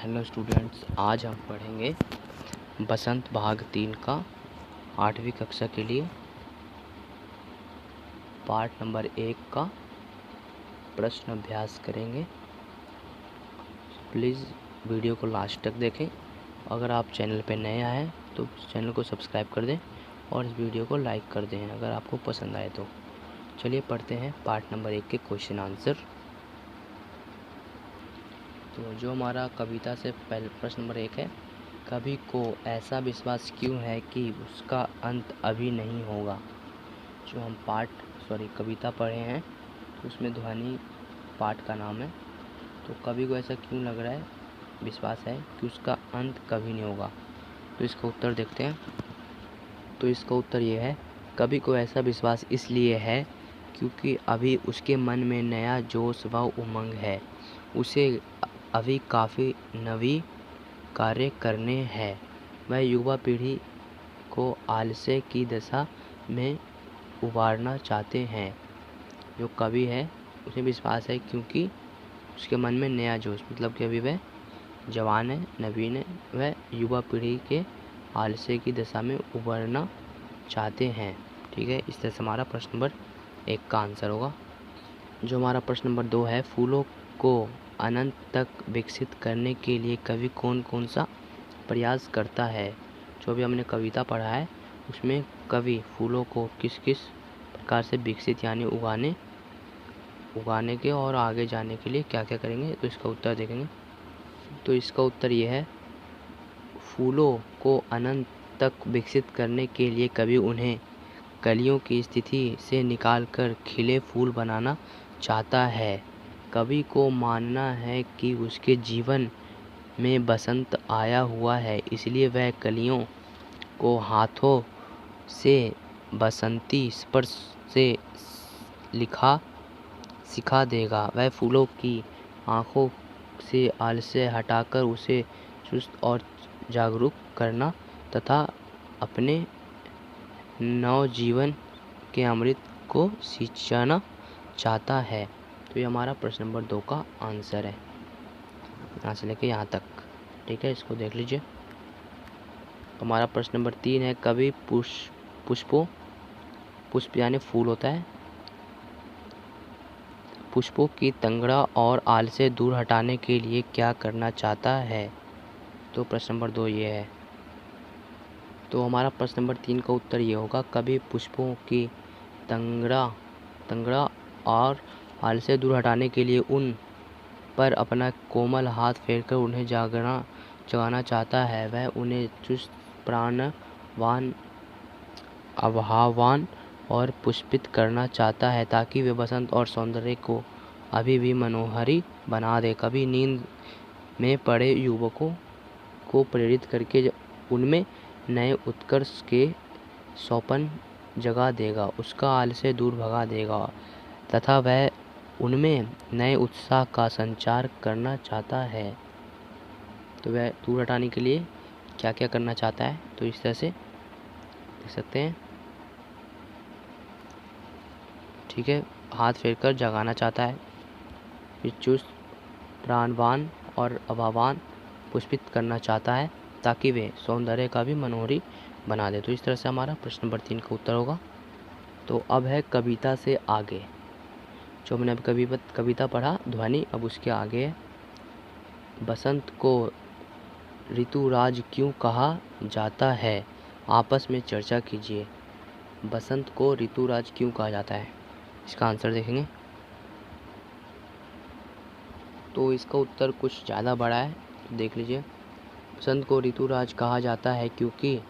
Hello students, आज हम पढ़ेंगे बसंत भाग 3 का 8वीं कक्षा के लिए पार्ट नंबर 1 का प्रश्न अभ्यास करेंगे। प्लीज़ वीडियो को लास्ट तक देखें। अगर आप चैनल पर नए आए हैं तो चैनल को सब्सक्राइब कर दें और इस वीडियो को लाइक कर दें अगर आपको पसंद आए तो। चलिए पढ़ते हैं पार्ट नंबर 1 के क्वेश्चन आंसर। तो जो हमारा कविता से पहले प्रश्न नंबर 1 है, कवि को ऐसा विश्वास क्यों है कि उसका अंत अभी नहीं होगा। जो हम कविता पढ़े हैं तो उसमें ध्वनि पाठ का नाम है। तो कवि को ऐसा क्यों लग रहा है, विश्वास है कि उसका अंत कभी नहीं होगा। तो इसका उत्तर देखते हैं। तो इसका उत्तर ये है, कवि को ऐसा विश्वास इसलिए है क्योंकि अभी उसके मन में नया जोश व उमंग है। उसे अभी काफ़ी नवी कार्य करने हैं। वह युवा पीढ़ी को आलस्य की दशा में उबारना चाहते हैं। जो कवि है उसे विश्वास है क्योंकि उसके मन में नया जोश, मतलब कि अभी वह जवान है, नवीन है, वह युवा पीढ़ी के आलस्य की दशा में उबरना चाहते हैं। ठीक है, इस तरह से हमारा प्रश्न नंबर 1 का आंसर होगा। जो हमारा प्रश्न नंबर 2 है, फूलों को अनंत तक विकसित करने के लिए कवि कौन कौन सा प्रयास करता है। जो अभी हमने कविता पढ़ा है उसमें कवि फूलों को किस किस प्रकार से विकसित यानी उगाने के और आगे जाने के लिए क्या क्या करेंगे, तो इसका उत्तर देखेंगे। तो इसका उत्तर ये है, फूलों को अनंत तक विकसित करने के लिए कवि उन्हें कलियों की स्थिति से निकालकर खिले फूल बनाना चाहता है। कवि को मानना है कि उसके जीवन में बसंत आया हुआ है, इसलिए वह कलियों को हाथों से बसंती स्पर्श से सिखा देगा। वह फूलों की आँखों से आलस्य हटाकर उसे चुस्त और जागरूक करना तथा अपने नवजीवन के अमृत को सींचना चाहता है। तो ये हमारा प्रश्न नंबर 2 का आंसर है, यहाँ से लेके यहाँ तक। ठीक है, इसको देख लीजिए। हमारा प्रश्न नंबर 3 है, कवि पुष्प यानी फूल होता है, पुष्पों की तंगड़ा और आलस्य दूर हटाने के लिए क्या करना चाहता है। तो प्रश्न नंबर 2 ये है। तो हमारा प्रश्न नंबर 3 का उत्तर ये होगा, कवि पुष्पों की तंगड़ा और आलस्य दूर हटाने के लिए उन पर अपना कोमल हाथ फेरकर उन्हें जगाना चाहता है। वह उन्हें चुस्त, प्राणवान, आभावान और पुष्पित करना चाहता है ताकि वे बसंत और सौंदर्य को अभी भी मनोहारी बना दे। कभी नींद में पड़े युवकों को प्रेरित करके उनमें नए उत्कर्ष के सौपन जगा देगा, उसका आलस्य दूर भगा देगा तथा वह उनमें नए उत्साह का संचार करना चाहता है। तो वह दूर हटाने के लिए क्या क्या करना चाहता है, तो इस तरह से देख सकते हैं। ठीक है, हाथ फेरकर जगाना चाहता है, फिर चुस्त, प्राणवान और अभावान पुष्पित करना चाहता है ताकि वे सौंदर्य का भी मनोहरी बना दे। तो इस तरह से हमारा प्रश्न नंबर 3 का उत्तर होगा। तो अब है कविता से आगे। जो हमने अभी कविता पढ़ा ध्वनि, अब उसके आगे है, बसंत को ऋतुराज क्यों कहा जाता है, आपस में चर्चा कीजिए। बसंत को ऋतुराज क्यों कहा जाता है, इसका आंसर देखेंगे। तो इसका उत्तर कुछ ज़्यादा बड़ा है, देख लीजिए। बसंत को ऋतुराज कहा जाता है क्योंकि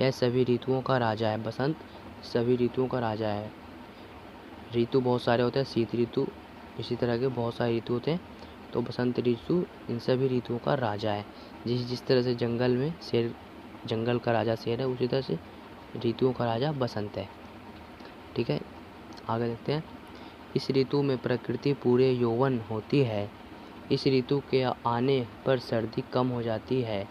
यह सभी ऋतुओं का राजा है। बसंत सभी ऋतुओं का राजा है। ऋतु बहुत सारे होते हैं, शीत ऋतु, इसी तरह के बहुत सारे ऋतु होते हैं। तो बसंत ऋतु इन सभी ऋतुओं का राजा है। जिस तरह से जंगल में जंगल का राजा शेर है, उसी तरह से ऋतुओं का राजा बसंत है। ठीक है, आगे देखते हैं। इस ऋतु में प्रकृति पूरे यौवन होती है। इस ऋतु के आने पर सर्दी कम हो जाती है,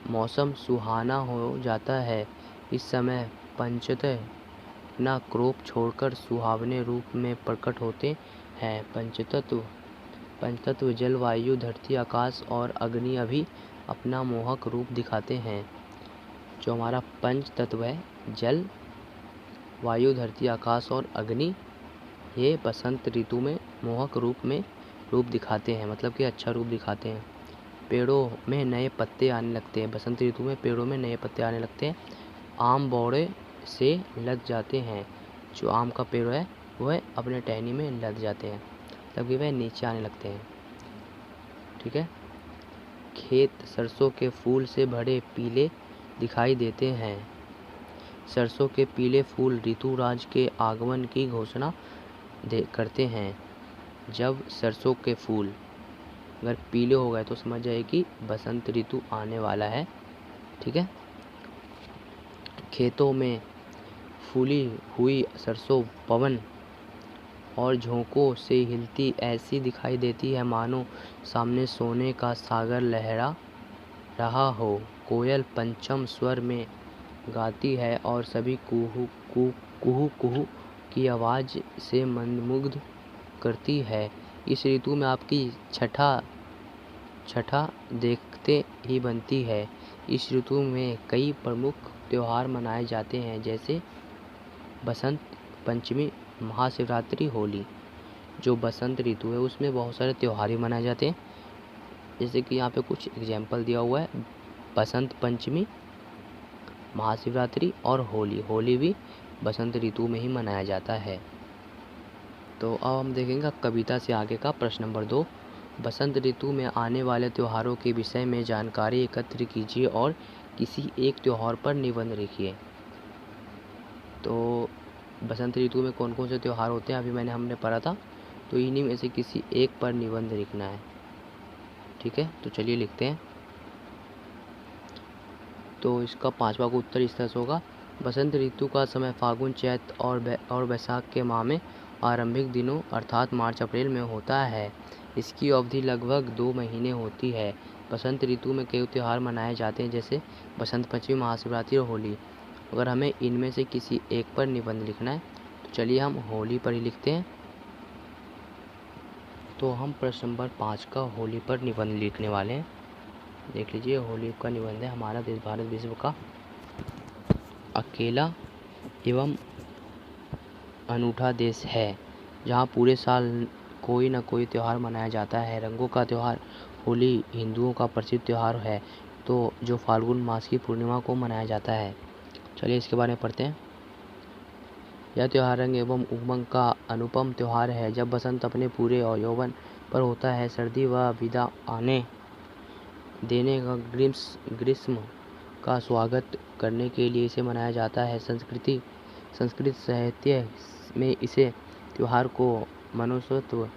मौसम सुहाना हो जाता है। इस समय पंचतत्व अपना क्रोध छोड़कर सुहावने रूप में प्रकट होते हैं। पंचतत्व जल, वायु, धरती, आकाश और अग्नि अभी अपना मोहक रूप दिखाते हैं। जो हमारा पंच तत्व है, जल, वायु, धरती, आकाश और अग्नि, ये बसंत ऋतु में मोहक रूप दिखाते हैं, मतलब कि अच्छा रूप दिखाते हैं। पेड़ों में नए पत्ते आने लगते हैं। बसंत ऋतु में पेड़ों में नए पत्ते आने लगते हैं। आम बौड़े से लद जाते हैं। जो आम का पेड़ है वह अपने टहनी में लद जाते हैं, तभी वह नीचे आने लगते हैं। ठीक है। खेत सरसों के फूल से भरे पीले दिखाई देते हैं। सरसों के पीले फूल ऋतुराज के आगमन की घोषणा करते हैं। जब सरसों के फूल अगर पीले हो गए तो समझ जाए कि बसंत ऋतु आने वाला है। ठीक है। खेतों में फूली हुई सरसों पवन और झोंकों से हिलती ऐसी दिखाई देती है मानो सामने सोने का सागर लहरा रहा हो। कोयल पंचम स्वर में गाती है और सभी कुहू कुहू कुहू कुहू की आवाज़ से मंत्रमुग्ध करती है। इस ऋतु में आपकी छठा देखते ही बनती है। इस ऋतु में कई प्रमुख त्यौहार मनाए जाते हैं, जैसे बसंत पंचमी, महाशिवरात्रि, होली। जो बसंत ऋतु है उसमें बहुत सारे त्यौहार भी मनाए जाते हैं, जैसे कि यहाँ पे कुछ एग्जाम्पल दिया हुआ है। बसंत पंचमी, महाशिवरात्रि और होली। होली भी बसंत ऋतु में ही मनाया जाता है। तो अब हम देखेंगे कविता से आगे का प्रश्न नंबर 2। बसंत ऋतु में आने वाले त्योहारों के विषय में जानकारी एकत्र कीजिए और किसी एक त्योहार पर निबंध लिखिए। तो बसंत ऋतु में कौन कौन से त्यौहार होते हैं अभी हमने पढ़ा था, तो इन्हीं में से किसी एक पर निबंध लिखना है। ठीक है, तो चलिए लिखते हैं। तो इसका 5वां का उत्तर इस तरह से होगा। बसंत ऋतु का समय फागुन, चैत और बैसाख के माह में आरंभिक दिनों अर्थात मार्च अप्रैल में होता है। इसकी अवधि लगभग 2 महीने होती है। बसंत ऋतु में कई त्यौहार मनाए जाते हैं, जैसे बसंत पंचमी, महाशिवरात्रि और होली। अगर हमें इनमें से किसी एक पर निबंध लिखना है तो चलिए हम होली पर ही लिखते हैं। तो हम प्रश्न नंबर 5 का होली पर निबंध लिखने वाले हैं। देख लीजिए, होली का निबंध है। हमारा देश भारत विश्व का अकेला एवं अनूठा देश है जहाँ पूरे साल कोई न कोई त्यौहार मनाया जाता है। रंगों का त्यौहार होली हिंदुओं का प्रसिद्ध त्यौहार है, तो जो फाल्गुन मास की पूर्णिमा को मनाया जाता है। चलिए इसके बारे में पढ़ते हैं। यह त्यौहार रंग एवं उमंग का अनुपम त्यौहार है। जब बसंत अपने पूरे यौवन पर होता है, सर्दी व विदा आने देने का ग्रीष्म का स्वागत करने के लिए इसे मनाया जाता है। संस्कृत साहित्य में इसे त्यौहार को मदनोत्सव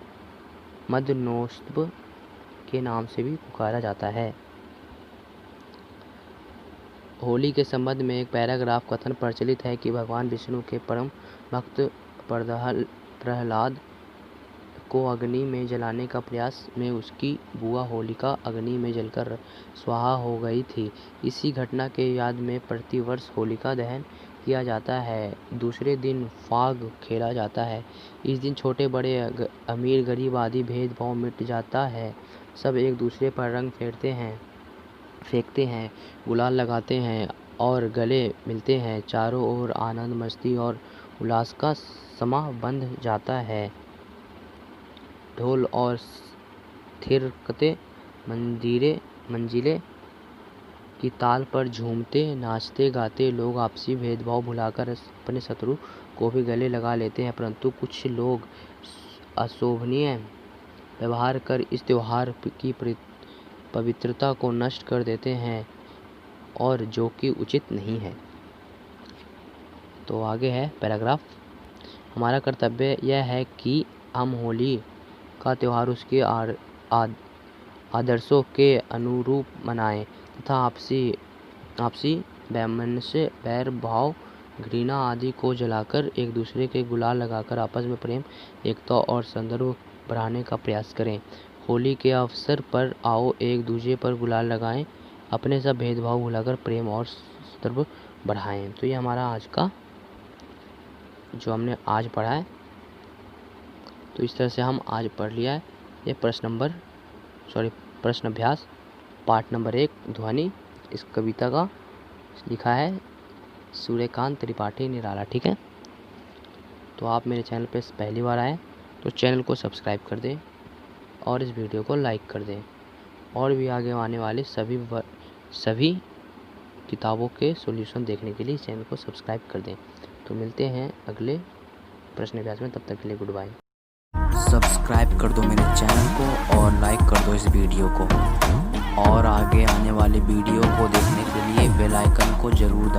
के नाम से भी पुकारा जाता है। होली के संबंध में एक पैराग्राफ कथन प्रचलित है कि भगवान विष्णु के परम भक्त प्रहलाद को अग्नि में जलाने का प्रयास में उसकी बुआ होलिका अग्नि में जलकर स्वाहा हो गई थी। इसी घटना के याद में प्रतिवर्ष होलिका दहन किया जाता है। दूसरे दिन फाग खेला जाता है। इस दिन छोटे बड़े, अमीर गरीब आदि भेदभाव मिट जाता है। सब एक दूसरे पर रंग फेंकते हैं, गुलाल लगाते हैं और गले मिलते हैं। चारों ओर आनंद, मस्ती और उल्लास का समा बंध जाता है। ढोल और थिरकते मंजीरे की ताल पर झूमते, नाचते गाते लोग आपसी भेदभाव भुलाकर अपने शत्रु को भी गले लगा लेते हैं। परंतु कुछ लोग अशोभनीय व्यवहार कर इस त्योहार की पवित्रता को नष्ट कर देते हैं, और जो कि उचित नहीं है। तो आगे है पैराग्राफ। हमारा कर्तव्य यह है कि हम होली का त्यौहार उसके आदर्शों के अनुरूप मनाएं तथा आपसी वैमनस्य, बैर भाव, घृणा आदि को जलाकर एक दूसरे के गुलाल लगाकर आपस में प्रेम, एकता और सौंदर्य बढ़ाने का प्रयास करें। होली के अवसर पर आओ एक दूसरे पर गुलाल लगाएं, अपने सब भेदभाव भुलाकर प्रेम और सौंदर्य बढ़ाएं। तो ये हमारा आज का जो हमने आज पढ़ा है, तो इस तरह से हम आज पढ़ लिया है। ये प्रश्न अभ्यास पाठ नंबर 1 ध्वनि। इस कविता का लिखा है सूर्यकांत त्रिपाठी निराला। ठीक है, तो आप मेरे चैनल पे पहली बार आए तो चैनल को सब्सक्राइब कर दें और इस वीडियो को लाइक कर दें, और भी आगे आने वाले सभी किताबों के सॉल्यूशन देखने के लिए चैनल को सब्सक्राइब कर दें। तो मिलते हैं अगले प्रश्न अभ्यास में, तब तक के लिए गुड बाय। सब्सक्राइब कर दो मेरे चैनल को और लाइक कर दो इस वीडियो को, और आगे आने वाले वीडियो को देखने के लिए बेल आइकन को ज़रूर दबाएं।